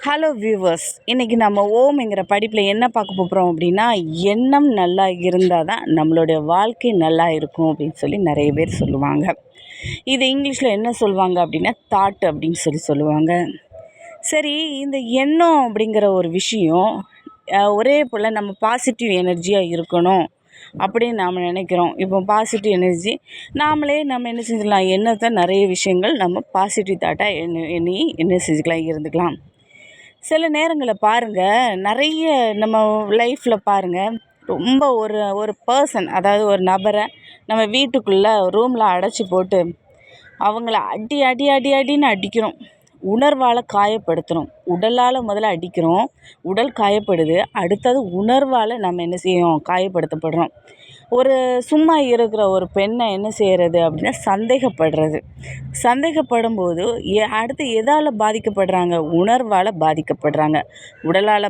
Hello viewers, இன்றைக்கி நம்ம ஓம்ங்கிற படிப்பில் என்ன பார்க்க போகிறோம் அப்படின்னா, எண்ணம் நல்லா இருந்தால் தான் நம்மளுடைய வாழ்க்கை நல்லா இருக்கும் அப்படின்னு சொல்லி நிறைய பேர் சொல்லுவாங்க. இது இங்கிலீஷில் என்ன சொல்லுவாங்க அப்படின்னா தாட் அப்படின்னு சொல்லுவாங்க. சரி, இந்த எண்ணம் அப்படிங்கிற ஒரு விஷயம் ஒரே போல் நம்ம பாசிட்டிவ் எனர்ஜியாக இருக்கணும் அப்படின்னு நாம் நினைக்கிறோம். இப்போ பாசிட்டிவ் எனர்ஜி நாமளே நம்ம என்ன செஞ்சுக்கலாம், எண்ணத்தை நிறைய விஷயங்கள் நம்ம பாசிட்டிவ் தாட்டாக எண்ணி என்ன செஞ்சுக்கலாம், இருந்துக்கலாம். சில நேரங்களில் பாருங்கள், நிறைய நம்ம லைஃப்பில் பாருங்கள், ரொம்ப ஒரு ஒரு பர்சன், அதாவது ஒரு நபரை நம்ம வீட்டுக்குள்ளே ரூமில் அடைச்சி போட்டு அவங்கள அடி அடி அடி அடின்னு அடிக்கிறோம். உணர்வால் காயப்படுத்துகிறோம். உடலால் முதல்ல அடிக்கிறோம், உடல் காயப்படுது. அடுத்தது உணர்வால் நம்ம என்ன செய்யும், காயப்படுத்தப்படுறோம். ஒரு சும்மா இருக்கிற ஒரு பெண்ணை என்ன செய்கிறது அப்படின்னா சந்தேகப்படுறது. சந்தேகப்படும்போது அடுத்து எதால் பாதிக்கப்படுறாங்க, உணர்வால் பாதிக்கப்படுறாங்க, உடலால்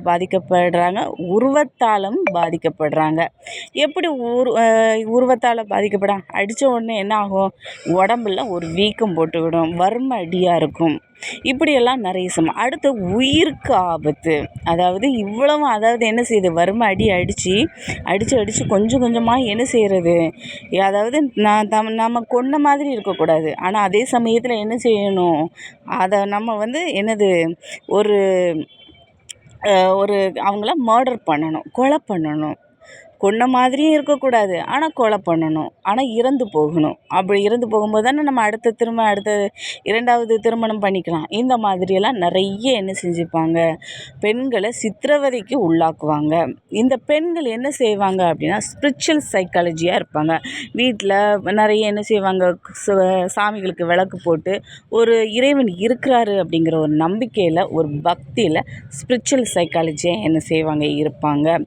பாதிக்கப்படுறாங்க, உருவத்தாலும் பாதிக்கப்படுறாங்க. எப்படி உருவத்தால் பாதிக்கப்படுறாங்க, அடித்த உடனே என்ன ஆகும், உடம்புல ஒரு வீக்கம் போட்டுவிடும், வறுமை அடியாக இருக்கும். இப்படியெல்லாம் நிறைய அடுத்து உயிருக்கு ஆபத்து. அதாவது என்ன செய்யுது, வறுமை அடித்து கொஞ்சம் கொஞ்சமாக என்ன செய்கிறது, அதாவது நம்ம கொன்ன மாதிரி இருக்கக்கூடாது. ஆனால் அதே சமயத்தில் என்ன செய்யணும், அதை நம்ம என்னது ஒரு ஒரு அவங்கள மர்டர் பண்ணணும், கொலை பண்ணணும். கொன்ன மாதிரியும் இருக்கக்கூடாது, ஆனால் கொலை பண்ணணும், ஆனால் இறந்து போகணும். அப்படி இறந்து போகும்போது தானே நம்ம அடுத்த இரண்டாவது திருமணம் பண்ணிக்கலாம். இந்த மாதிரியெல்லாம் நிறைய என்ன செஞ்சுப்பாங்க, பெண்களை சித்திரவதைக்கு உள்ளாக்குவாங்க. இந்த பெண்கள் என்ன செய்வாங்க அப்படின்னா ஸ்பிரிச்சுவல் சைக்காலஜியாக இருப்பாங்க. வீட்டில் நிறைய என்ன செய்வாங்க, சாமிகளுக்கு விளக்கு போட்டு ஒரு இறைவன் இருக்கிறாரு அப்படிங்கிற ஒரு நம்பிக்கையில், ஒரு பக்தியில் ஸ்பிரிச்சுவல் சைக்காலஜியாக என்ன செய்வாங்க, இருப்பாங்க.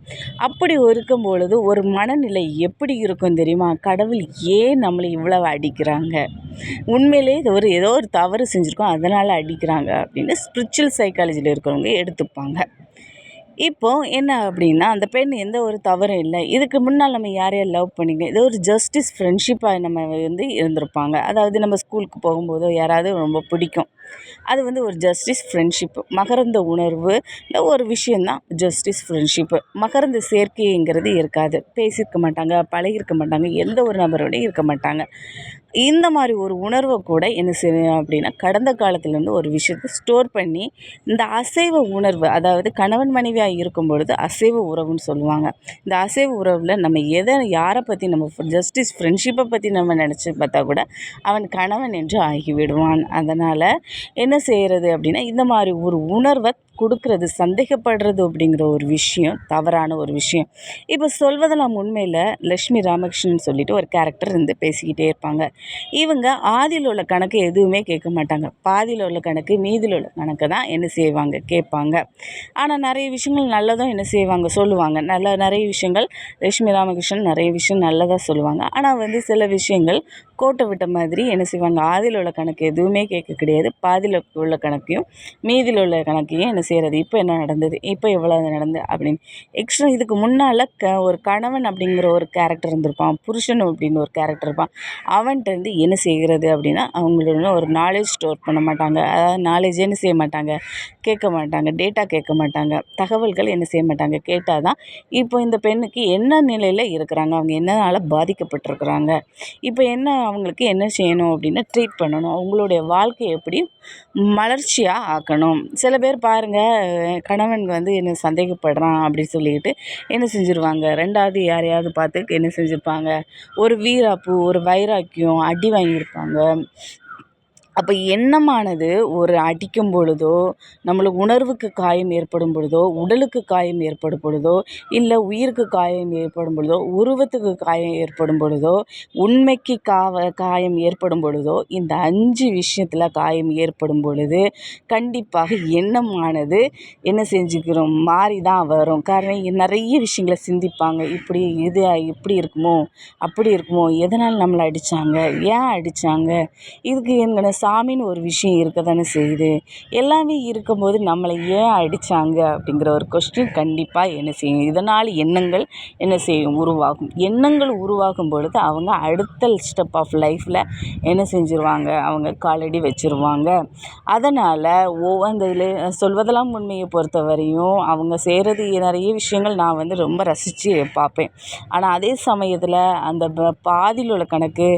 அப்படி இருக்கும்பொழுது ஒரு மனநிலை எப்படி இருக்கும் தெரியுமா, கடவுள் ஏன் நம்மளை இவ்வளவு அடிக்கிறாங்க, உண்மையிலே ஏதோ ஒரு தவறு செஞ்சுருக்கோம் அதனால் அடிக்கிறாங்க அப்படின்னு ஸ்பிரிச்சுவல் சைக்காலஜியில் இருக்கிறவங்க எடுத்துப்பாங்க. இப்போது என்ன அப்படின்னா, அந்த பெண் எந்த ஒரு தவறும் இல்லை, இதுக்கு முன்னால் நம்ம யாரையும் லவ் பண்ணிங்க, ஏதோ ஒரு ஜஸ்டிஸ் ஃப்ரெண்ட்ஷிப்பாக நம்ம இருந்திருப்பாங்க. அதாவது நம்ம ஸ்கூலுக்கு போகும்போதோ யாராவது ரொம்ப பிடிக்கும், அது ஒரு ஜஸ்டிஸ் ஃப்ரெண்ட்ஷிப்பு. மகரந்த உணர்வு ஒரு விஷயந்தான் ஜஸ்டிஸ் ஃப்ரெண்ட்ஷிப்பு. மகரந்த சேர்க்கைங்கிறது இருக்காது, பேசியிருக்க மாட்டாங்க, பழகியிருக்க மாட்டாங்க, எந்த ஒரு நபரோடையும் இருக்க மாட்டாங்க. இந்த மாதிரி ஒரு உணர்வை கூட என்ன செய்யும் அப்படின்னா, கடந்த காலத்துலேருந்து ஒரு விஷயத்தை ஸ்டோர் பண்ணி இந்த அசைவ உணர்வு, அதாவது கணவன் மனைவியாக இருக்கும் பொழுது அசைவ உறவுன்னு சொல்லுவாங்க. இந்த அசைவ உறவில் நம்ம யாரை பற்றி நம்ம ஜஸ்டிஸ் ஃப்ரெண்ட்ஷிப்பை பற்றி நம்ம நினச்சி பார்த்தா கூட அவன் கணவன் என்று ஆகிவிடுவான். அதனால் என்ன செய்கிறது அப்படின்னா, இந்த மாதிரி ஒரு உணர்வை கொடுக்கறது, சந்தேகப்படுறது அப்படிங்கிற ஒரு விஷயம் தவறான ஒரு விஷயம். இப்போ சொல்வதெல்லாம் உண்மையில் லக்ஷ்மி ராமகிருஷ்ணன் சொல்லிட்டு ஒரு கேரக்டர் பேசிக்கிட்டே இருப்பாங்க. இவங்க ஆதியில் உள்ள கணக்கு எதுவுமே கேட்க மாட்டாங்க, பாதியில் உள்ள கணக்கு மீதியில் உள்ள கணக்கு தான் என்ன செய்வாங்க, கேட்பாங்க. ஆனால் நிறைய விஷயங்கள் நல்லதும் என்ன செய்வாங்க, சொல்லுவாங்க. நிறைய விஷயங்கள் லக்ஷ்மி ராமகிருஷ்ணன் நிறைய விஷயம் நல்லதாக சொல்லுவாங்க. ஆனால் சில விஷயங்கள் கோட்டை விட்ட மாதிரி என்ன செய்வாங்க, ஆதியில் உள்ள கணக்கு எதுவுமே கேட்க கிடையாது, பாதியில் உள்ள கணக்கையும் மீதியில் உள்ள கணக்கையும் என்ன செய்கிறது, இப்போ என்ன நடந்தது, இப்போ எவ்வளோ நடந்தது அப்படின்னு எக்ஸ்ட்ரா. இதுக்கு முன்னால் ஒரு கணவன் அப்படிங்கிற ஒரு கேரக்டர் இருந்திருப்பான், புருஷன் அப்படின்னு ஒரு கேரக்டர் இருப்பான். அவன்கிட்ட என்ன செய்கிறது அப்படின்னா, அவங்களோட ஒரு நாலேஜ் ஸ்டோர் பண்ண மாட்டாங்க. அதாவது நாலேஜ் என்ன செய்ய மாட்டாங்க, கேட்க மாட்டாங்க, டேட்டா கேட்க மாட்டாங்க, தகவல்கள் என்ன செய்ய மாட்டாங்க, கேட்டால் தான் இப்போ இந்த பெண்ணுக்கு என்ன நிலையில் இருக்கிறாங்க, அவங்க என்னனால் பாதிக்கப்பட்டிருக்கிறாங்க, இப்போ அவங்களுக்கு என்ன செய்யணும் அப்படின்னா ட்ரீட் பண்ணணும், அவங்களுடைய வாழ்க்கையை எப்படி மலர்ச்சியாக ஆக்கணும். சில பேர் பாருங்கள், கணவன் என்ன சந்தேகப்படுறான் அப்படின்னு சொல்லிட்டு என்ன செஞ்சுருவாங்க, ரெண்டாவது யாரையாவது பார்த்து என்ன செஞ்சுருப்பாங்க, ஒரு வீராப்பு, ஒரு வைராக்கியம், அடி வாங்கியிருப்பாங்க. அப்போ எண்ணமானது ஒரு அடிக்கும் பொழுதோ, நம்மளுக்கு உணர்வுக்கு காயம் ஏற்படும் பொழுதோ, உடலுக்கு காயம் ஏற்படும் பொழுதோ, இல்லை உயிருக்கு காயம் ஏற்படும் பொழுதோ, உருவத்துக்கு காயம் ஏற்படும் பொழுதோ, உண்மைக்கு காயம் ஏற்படும் பொழுதோ, இந்த 5 விஷயத்தில் காயம் ஏற்படும் பொழுது கண்டிப்பாக எண்ணமானது என்ன செஞ்சுக்கிறோம், மாறி தான் வரும். காரணம் நிறைய விஷயங்களை சிந்திப்பாங்க. இப்படி இருக்குமோ, அப்படி இருக்குமோ, எதனால் நம்மளை அடித்தாங்க, ஏன் அடித்தாங்க, இதுக்கு எங்களை சாமின்னு ஒரு விஷயம் இருக்க தானே செய்யுது. எல்லாமே இருக்கும்போது நம்மளை ஏன் அடித்தாங்க அப்படிங்கிற ஒரு கொஸ்டின் கண்டிப்பாக என்ன செய்யும், இதனால் எண்ணங்கள் என்ன செய்யும், உருவாகும். எண்ணங்கள் உருவாகும் பொழுது அவங்க அடுத்த ஸ்டெப் ஆஃப் லைஃப்பில் என்ன செஞ்சுருவாங்க, அவங்க காலடி வச்சுருவாங்க. அதனால் அந்த சொல்வதெல்லாம் உண்மையை பொறுத்த வரையும் அவங்க செய்கிறது நிறைய விஷயங்கள் நான் வந்து ரொம்ப ரசித்து பார்ப்பேன். ஆனால் அதே சமயத்தில் அந்த பாதியில் உள்ள கணக்கு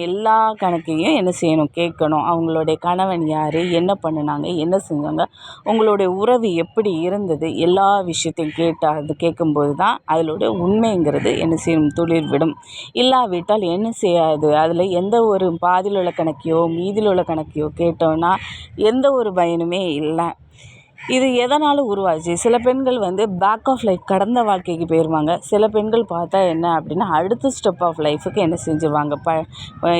எல்லா கணக்கையும் என்ன செய்யணும், கேட்கணும். அவங்களுடைய கணவன் யார், என்ன பண்ணினாங்க, என்ன செஞ்சாங்க, உங்களுடைய உறவு எப்படி இருந்தது, எல்லா விஷயத்தையும் அது கேட்கும்போது தான் அதோடைய உண்மைங்கிறது என்ன செய்யும், துளிர் விடும். இல்லாவிட்டால் என்ன செய்யாது, அதில் எந்த ஒரு பாதியில் உள்ள கணக்கையோ மீதியில் உள்ள கணக்கையோ கேட்டோன்னா எந்த ஒரு பயனுமே இல்லை. இது எதனால் உருவாச்சு? சில பெண்கள் வந்து பேக் ஆஃப் லைஃப் கடந்த வாழ்க்கைக்கு போயிடுவாங்க. சில பெண்கள் பார்த்தா என்ன அப்படின்னா அடுத்த ஸ்டெப் ஆஃப் லைஃபுக்கு என்ன செஞ்சுருவாங்க,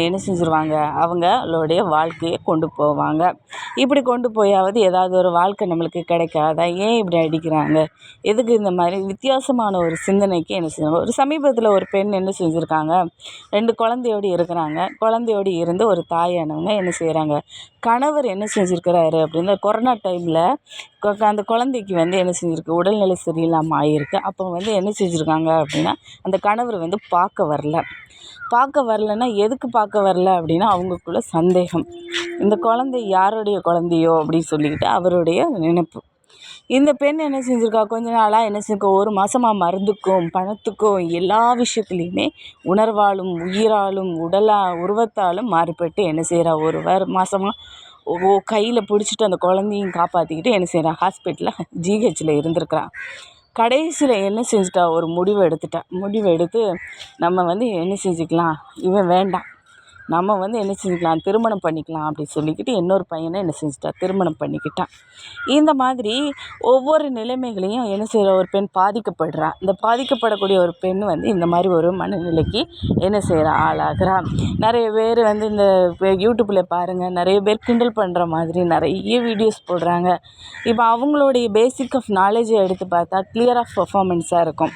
என்ன செஞ்சுருவாங்க, அவங்களுடைய வாழ்க்கையை கொண்டு போவாங்க. இப்படி கொண்டு போயாவது ஏதாவது ஒரு வாழ்க்கை நம்மளுக்கு கிடைக்காதா, ஏன் இப்படி அடிக்கிறாங்க, எதுக்கு இந்த மாதிரி வித்தியாசமான ஒரு சிந்தனைக்கு என்ன செய்யணும். ஒரு சமீபத்தில் ஒரு பெண் என்ன செஞ்சுருக்காங்க, 2 குழந்தையோடு இருக்கிறாங்க. குழந்தையோடு இருந்து ஒரு தாயானவங்க என்ன செய்கிறாங்க, கணவர் என்ன செஞ்சுருக்கிறாரு அப்படின்னா கொரோனா டைமில் அந்த குழந்தைக்கு வந்து என்ன செஞ்சுருக்கு, உடல்நிலை சரியில்லாமல் ஆகியிருக்கு. அப்போ வந்து என்ன செஞ்சுருக்காங்க அப்படின்னா அந்த கணவர் வந்து பார்க்க வரலன்னா எதுக்கு பார்க்க வரல அப்படின்னா அவங்களுக்குள்ள சந்தேகம், இந்த குழந்தை யாருடைய குழந்தையோ அப்படின்னு சொல்லிக்கிட்டு அவருடைய நினைப்பு. இந்த பெண் என்ன செஞ்சுருக்கா, கொஞ்ச நாளாக என்ன செஞ்சுருக்கா, 1 மாதமாக மருந்துக்கும் பணத்துக்கும் எல்லா விஷயத்துலையுமே உணர்வாலும் உயிராலும் உருவத்தாலும் மாறுபட்டு என்ன செய்கிறா, 1 மாதமாக கையில் பிடிச்சிட்டு அந்த குழந்தையும் காப்பாற்றிக்கிட்டு என்ன செய்கிறா, ஹாஸ்பிட்டலில் ஜிஹெச்சில் இருந்திருக்கிறா. கடைசியில் என்ன செஞ்சுட்டா, ஒரு முடிவு எடுத்து நம்ம வந்து என்ன செஞ்சுக்கலாம், இவன் வேண்டாம், நம்ம வந்து என்ன செஞ்சுக்கலாம், திருமணம் பண்ணிக்கலாம் அப்படின்னு சொல்லிக்கிட்டு இன்னொரு பையனை என்ன செஞ்சுட்டா, திருமணம் பண்ணிக்கிட்டான். இந்த மாதிரி ஒவ்வொரு நிலைமைகளையும் என்ன செய்கிற ஒரு பெண் பாதிக்கப்படுறா. இந்த பாதிக்கப்படக்கூடிய ஒரு பெண் வந்து இந்த மாதிரி ஒரு மனநிலைக்கு என்ன செய்கிறா, ஆளாகிறா. நிறைய பேர் வந்து இந்த யூடியூப்பில் பாருங்கள், நிறைய பேர் கிண்டல் பண்ணுற மாதிரி நிறைய வீடியோஸ் போடுறாங்க. இப்போ அவங்களுடைய பேசிக் ஆஃப் நாலேஜை எடுத்து பார்த்தா கிளியர் ஆஃப் பர்ஃபார்மன்ஸாக இருக்கும்.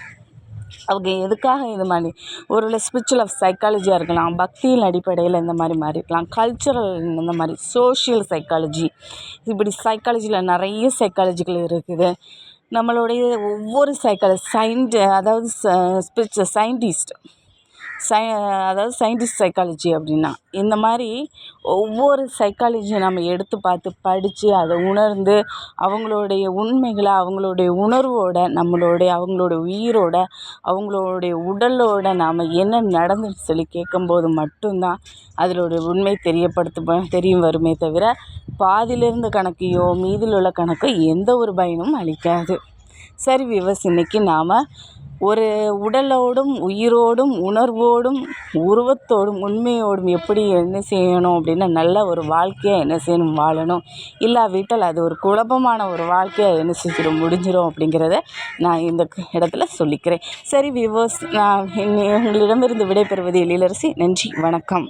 அவங்க எதுக்காக இது மாதிரி ஒரு ஸ்பிரிச்சுவல் ஆஃப் சைக்காலஜியாக இருக்கலாம், பக்தியின் அடிப்படையில் இந்த மாதிரி மாறி இருக்கலாம், கல்ச்சுரல் இந்த மாதிரி சோஷியல் சைக்காலஜி, இப்படி சைக்காலஜியில் நிறைய சைக்காலஜிகள் இருக்குது. நம்மளுடைய ஒவ்வொரு அதாவது ஸ்பிரிச்சுவல் அதாவது சயின்டிஸ்ட் சைக்காலஜி அப்படின்னா இந்த மாதிரி ஒவ்வொரு சைக்காலஜியை நம்ம எடுத்து பார்த்து படித்து அதை உணர்ந்து அவங்களுடைய உண்மைகளை அவங்களுடைய உணர்வோட அவங்களுடைய உயிரோட அவங்களுடைய உடலோட நாம் என்ன நடந்துன்னு சொல்லி கேட்கும்போது மட்டும்தான் அதனுடைய உண்மை தெரியும் வருமே தவிர பாதியிலிருந்து கணக்கையோ மீதில் உள்ள கணக்கோ எந்த ஒரு பயனும் அளிக்காது. சரி விவஸ், இன்றைக்கி நாம் ஒரு உடலோடும் உயிரோடும் உணர்வோடும் உருவத்தோடும் உண்மையோடும் எப்படி என்ன செய்யணும் அப்படின்னா நல்ல ஒரு வாழ்க்கையாக என்ன செய்யணும், வாழணும். இல்லாவிட்டால் அது ஒரு குழப்பமான ஒரு வாழ்க்கையாக என்ன செஞ்சிடும், முடிஞ்சிடும் அப்படிங்கிறத நான் இந்த இடத்துல சொல்லிக்கிறேன். சரி வியூவர்ஸ், நான் உங்களிடமிருந்து விடைபெறுவது எழிலரசி. நன்றி, வணக்கம்.